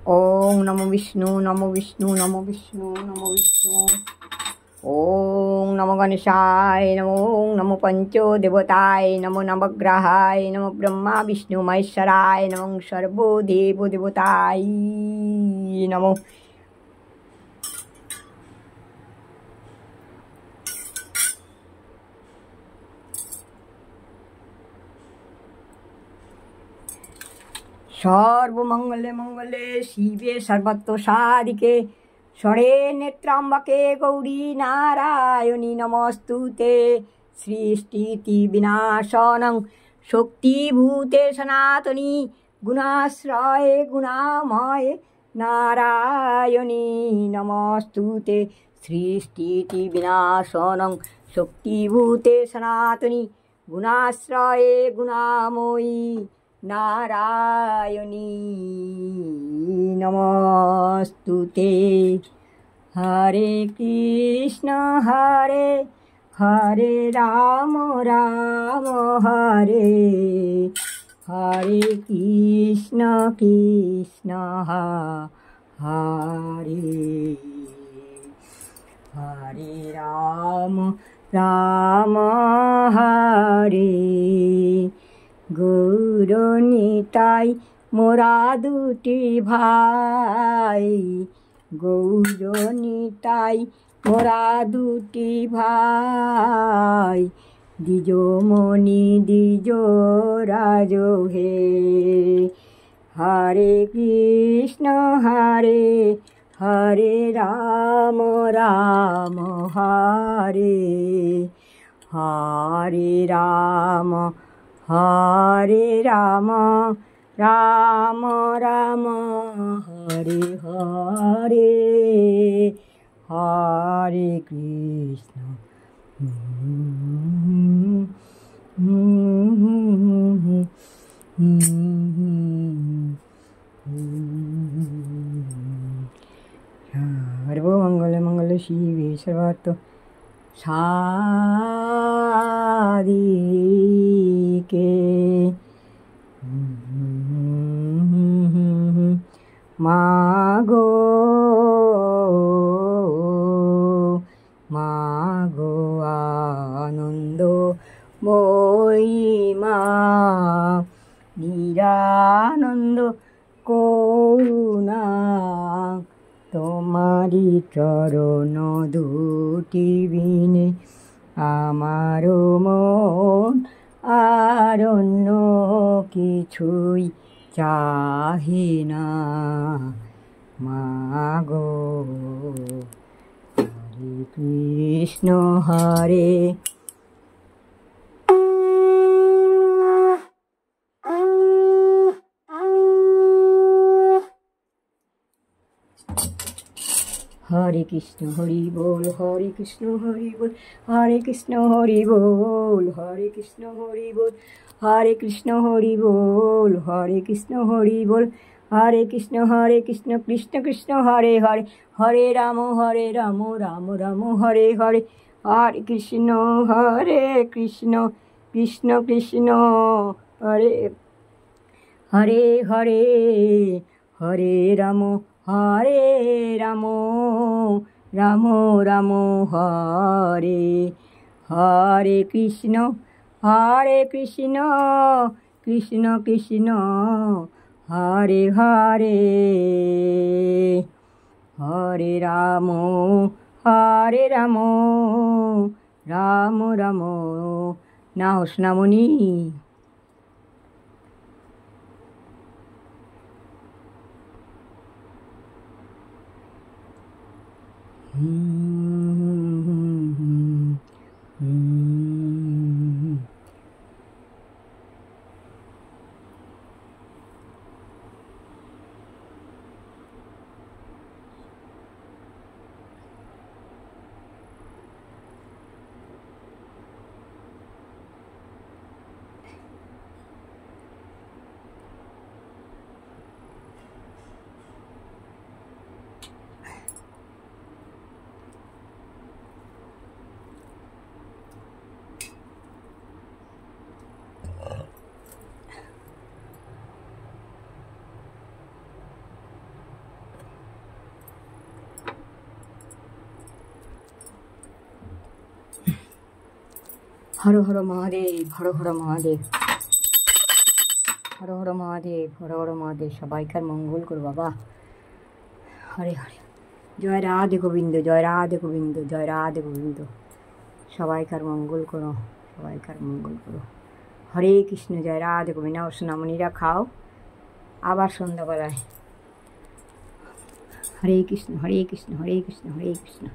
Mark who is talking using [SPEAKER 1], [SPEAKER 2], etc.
[SPEAKER 1] ओम नमो विष्णु नमो विष्णु नमो विष्णु नमो विष्णु। ओम नमो गणेशाय नमो नमो पंचो देवताय नमो नवग्रहाय नमो ब्रह्मा विष्णु महेश्वराय नमो सर्वो देव देवताय नमो। सर्वमंगले मंगले शिवे सर्वत्र साधिके शरण्ये नेत्राम्बके गौरी नारायणी नमोस्तुते। सृष्टि विनाशनं शक्तिभूते सनातनी गुणाश्रये गुणामये नारायणी नमोस्तुते। सृष्टि विनाशनं शक्तिभूते सनातनी गुणाश्रये गुणामयी नारायणी नमोस्तुते। हरे कृष्ण हरे राम राम हरे हरे कृष्ण कृष्ण हरे हरे राम राम हरे। গৌর নিতাই মোরা দুটি ভাই, গৌর নিতাই মোরা দুটি ভাই, দ্বিজমণি দ্বিজ রাজ হে। হরে কৃষ্ণ হরে রাম রাম হরে হরে রাম রাম রাম হরে হরে হরে কৃষ্ণ সর্বমঙ্গলে মঙ্গলে শিবে সর্বত্র সাধিকে। মাগো আনন্দ মহিমা নিরানন্দ করুণা, তোমারি চরণ দুটি বিনে আমারও মন আর অন্য কিছুই চাহে না। মাগো হরে কৃষ্ণ হরে হরে কৃষ্ণ হরি বল হরে কৃষ্ণ হরি বল হরে কৃষ্ণ হরি বল হরে কৃষ্ণ হরি বল হরে কৃষ্ণ হরি বল হরে কৃষ্ণ হরি বল হরে কৃষ্ণ কৃষ্ণ কৃষ্ণ হরে হরে হরে রাম রাম রাম হরে হরে হরে কৃষ্ণ কৃষ্ণ কৃষ্ণ হরে হরে হরে হরে রাম রাম রাম হরে হরে কৃষ্ণ কৃষ্ণ কৃষ্ণ হরে হরে হরে রাম রাম রাম। নাও সোনামণি। হর হর মহাদেব, হর হর মহাদেব, হর হর মহাদেব, হর হর মহাদেব। সবাইকার মঙ্গল করো বাবা। হরে হরে। জয় রাধে গোবিন্দ, জয় রাধে গোবিন্দ, জয় রাধে গোবিন্দ। সবাইকার মঙ্গল করো, সবাইকার মঙ্গল করো। হরে কৃষ্ণ, জয় রাধে গোবিন্দ। সোনামণিরা খাও, আবার সন্ধ্যাবেলায়। হরে কৃষ্ণ, হরে কৃষ্ণ, হরে কৃষ্ণ, হরে কৃষ্ণ।